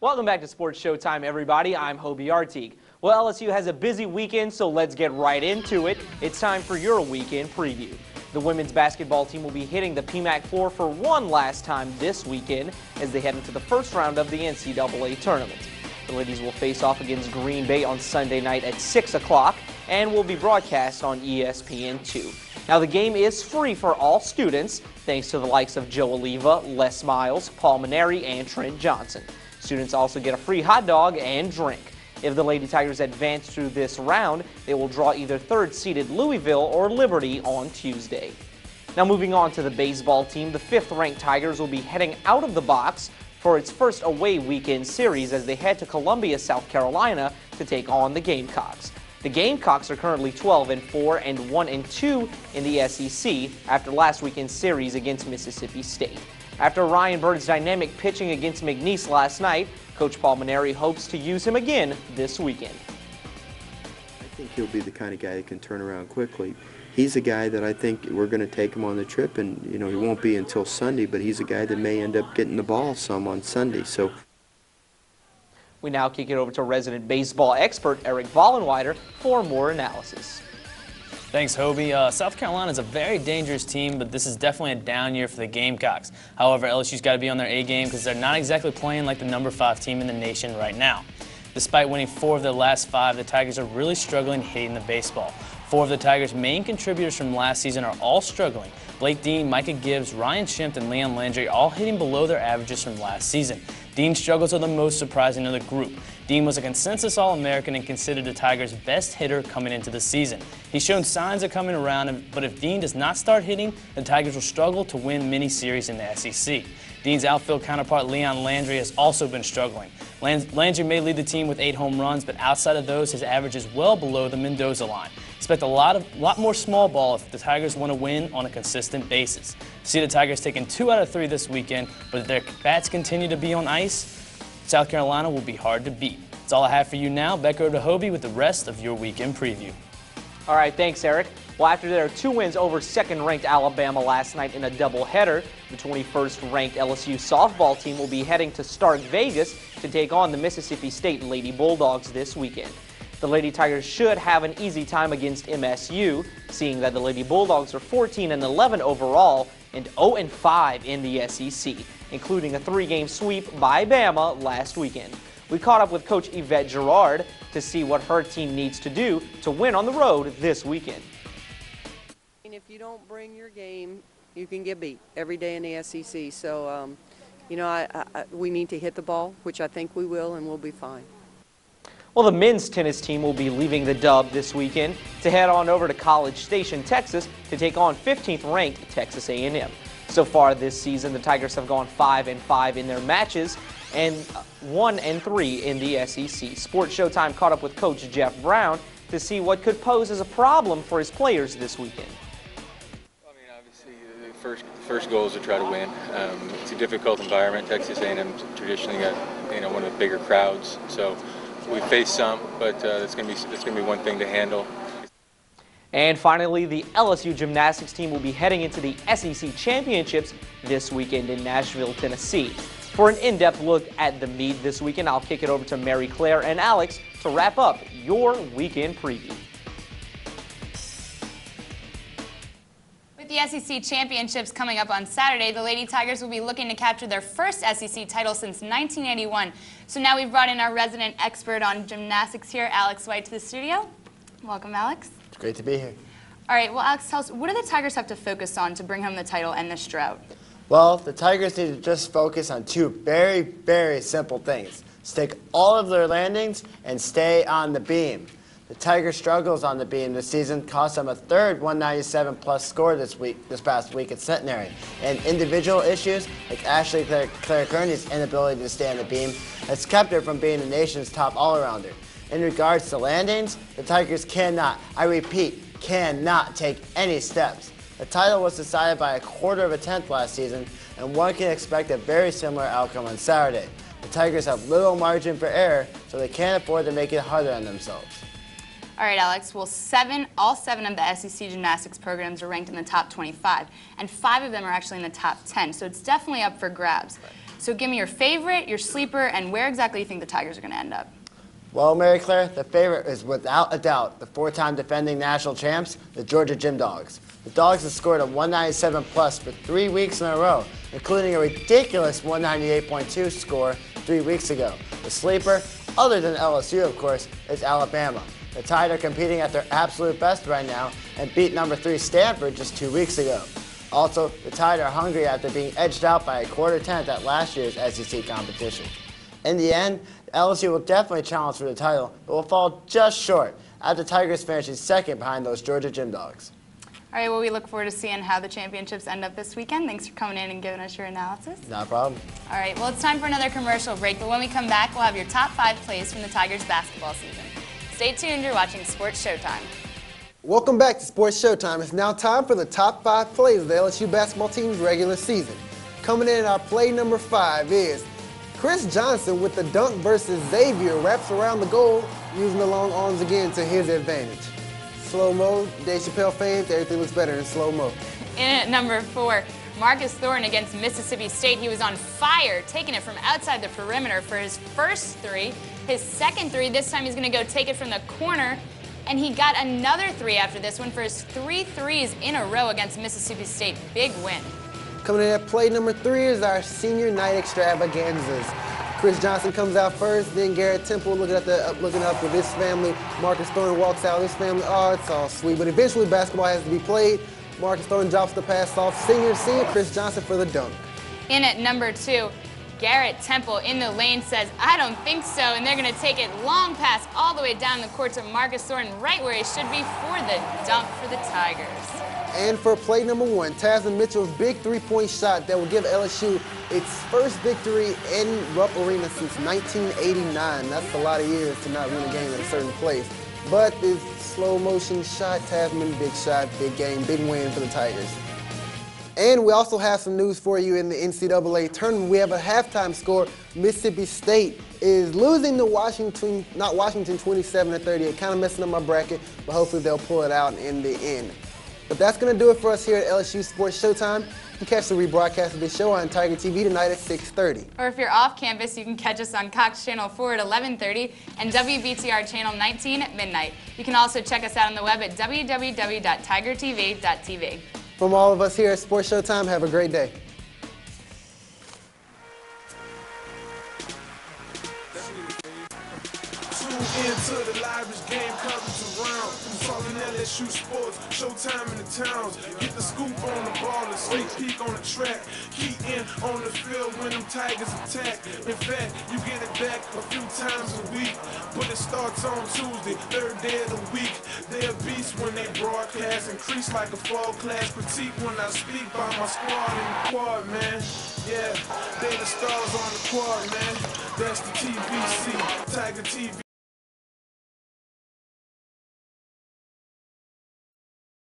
Welcome back to Sports Showtime, everybody. I'm Hobie Artigue. Well, LSU has a busy weekend, so let's get right into it. It's time for your weekend preview. The women's basketball team will be hitting the PMAC floor for one last time this weekend as they head into the first round of the NCAA tournament. The ladies will face off against Green Bay on Sunday night at 6 o'clock and will be broadcast on ESPN2. Now, the game is free for all students, thanks to the likes of Joe Oliva, Les Miles, Paul Maneri, and Trent Johnson. Students also get a free hot dog and drink. If the Lady Tigers advance through this round, they will draw either third-seeded Louisville or Liberty on Tuesday. Now, moving on to the baseball team, the fifth-ranked Tigers will be heading out of the box for its first away weekend series as they head to Columbia, South Carolina to take on the Gamecocks. The Gamecocks are currently 12-4 and 1-2 in the SEC after last weekend's series against Mississippi State. After Ryan Bird's dynamic pitching against McNeese last night, Coach Paul Maneri hopes to use him again this weekend. I think he'll be the kind of guy that can turn around quickly. He's a guy that I think we're going to take him on the trip, and he won't be until Sunday, but he's a guy that may end up getting the ball some on Sunday. So we now kick it over to resident baseball expert Eric Vollenweider for more analysis. Thanks, Hobie. South Carolina is a very dangerous team, but this is definitely a down year for the Gamecocks. However, LSU's got to be on their A game because they're not exactly playing like the #5 team in the nation right now. Despite winning 4 of their last 5, the Tigers are really struggling hitting the baseball. 4 of the Tigers' main contributors from last season are all struggling. Blake Dean, Micah Gibbs, Ryan Schimpf, and Leon Landry all hitting below their averages from last season. Dean's struggles are the most surprising of the group. Dean was a consensus All-American and considered the Tigers' best hitter coming into the season. He's shown signs of coming around, but if Dean does not start hitting, the Tigers will struggle to win many series in the SEC. Dean's outfield counterpart Leon Landry has also been struggling. Landry may lead the team with 8 home runs, but outside of those, his average is well below the Mendoza line. Expect a lot more small ball if the Tigers want to win on a consistent basis. See the Tigers taking 2 out of 3 this weekend, but if their bats continue to be on ice, South Carolina will be hard to beat. That's all I have for you now. Back over to Hobie with the rest of your weekend preview. All right, thanks, Eric. Well, after their 2 wins over second-ranked Alabama last night in a doubleheader, the 21st-ranked LSU softball team will be heading to Stark Vegas to take on the Mississippi State Lady Bulldogs this weekend. The Lady Tigers should have an easy time against MSU, seeing that the Lady Bulldogs are 14-11 overall and 0-5 in the SEC, including a 3-game sweep by Bama last weekend. We caught up with Coach Yvette Girard to see what her team needs to do to win on the road this weekend. If you don't bring your game, you can get beat every day in the SEC. So, we need to hit the ball, which I think we will, and we'll be fine. Well, the men's tennis team will be leaving the Dub this weekend to head on over to College Station, Texas to take on 15th-ranked Texas A&M. So far this season, the Tigers have gone 5-5 in their matches and 1-3 in the SEC. Sports Showtime caught up with Coach Jeff Brown to see what could pose as a problem for his players this weekend. I mean, obviously, the first goal is to try to win. It's a difficult environment. Texas A&M's traditionally got one of the bigger crowds, so we face some, but it's going to be one thing to handle. And finally, the LSU gymnastics team will be heading into the SEC championships this weekend in Nashville, Tennessee. For an in-depth look at the meet this weekend, I'll kick it over to Mary Claire and Alex to wrap up your weekend preview. With the SEC championships coming up on Saturday, the Lady Tigers will be looking to capture their first SEC title since 1981. So now we've brought in our resident expert on gymnastics here, Alex White, to the studio. Welcome, Alex. It's great to be here. All right, well, Alex, tell us, what do the Tigers have to focus on to bring home the title and this drought? Well, the Tigers need to just focus on 2 very, very simple things. Stick all of their landings and stay on the beam. The Tigers' struggles on the beam this season cost them a third 197-plus score this past week at Centenary. And individual issues, like Ashley Claire Kearney's inability to stay on the beam, has kept her from being the nation's top all-arounder. In regards to landings, the Tigers cannot, I repeat, cannot take any steps. The title was decided by 1/4 of a tenth last season, and one can expect a very similar outcome on Saturday. The Tigers have little margin for error, so they can't afford to make it harder on themselves. All right, Alex. Well, all seven of the SEC gymnastics programs are ranked in the top 25, and 5 of them are actually in the top 10, so it's definitely up for grabs. So give me your favorite, your sleeper, and where exactly you think the Tigers are going to end up. Well, Mary Claire, the favorite is without a doubt the 4-time defending national champs, the Georgia Gym Dogs. The Dogs have scored a 197 plus for 3 weeks in a row, including a ridiculous 198.2 score 3 weeks ago. The sleeper, other than LSU of course, is Alabama. The Tide are competing at their absolute best right now and beat number 3 Stanford just 2 weeks ago. Also, the Tide are hungry after being edged out by a quarter-tenth at last year's SEC competition. In the end, LSU will definitely challenge for the title, but will fall just short after Tigers finishing second behind those Georgia Gym Dogs. All right, well, we look forward to seeing how the championships end up this weekend. Thanks for coming in and giving us your analysis. No problem. All right, well, it's time for another commercial break, but when we come back, we'll have your top 5 plays from the Tigers basketball season. Stay tuned, you're watching Sports Showtime. Welcome back to Sports Showtime. It's now time for the top 5 plays of the LSU basketball team's regular season. Coming in at our play number 5 is Chris Johnson with the dunk versus Xavier wraps around the goal using the long arms again to his advantage. Slow-mo, Dave Chappelle fans, everything looks better in slow-mo. In at number 4, Marcus Thornton against Mississippi State. He was on fire, taking it from outside the perimeter for his first 3. His second 3, this time he's going to go take it from the corner, and he got another 3 after this one for his 3 threes in a row against Mississippi State. Big win. Coming in at play number 3 is our senior night extravaganzas. Chris Johnson comes out first, then Garrett Temple looking up with his family. Marcus Thornton walks out with his family. Oh, it's all sweet. But eventually basketball has to be played. Marcus Thornton drops the pass off. Senior Chris Johnson for the dunk. In at number 2, Garrett Temple in the lane says, I don't think so, and they're going to take it long pass all the way down the court to Marcus Thornton, right where he should be for the dunk for the Tigers. And for play number 1, Tasman Mitchell's big 3-point shot that will give LSU its first victory in Rupp Arena since 1989. That's a lot of years to not win a game in a certain place. But this slow motion shot, Tasman, big shot, big game, big win for the Tigers. And we also have some news for you in the NCAA tournament. We have a halftime score. Mississippi State is losing to Washington 27-30. It kind of messing up my bracket, but hopefully they'll pull it out in the end. But that's going to do it for us here at LSU Sports Showtime. You can catch the rebroadcast of this show on Tiger TV tonight at 6:30. Or if you're off campus, you can catch us on Cox Channel 4 at 11:30 and WBTR Channel 19 at midnight. You can also check us out on the web at www.tigertv.tv. From all of us here at Sports Showtime, have a great day. Into the livest game coverage around. Talking LSU sports, Showtime in the towns. Get the scoop on the ball and sneak peek on the track. Key in on the field when them Tigers attack. In fact, you get it back a few times a week. But it starts on Tuesday, 3rd day of the week. They're beasts when they broadcast. Increase like a fall class. Critique when I speak by my squad in the quad, man. Yeah, they the stars on the quad, man. That's the TVC, Tiger TV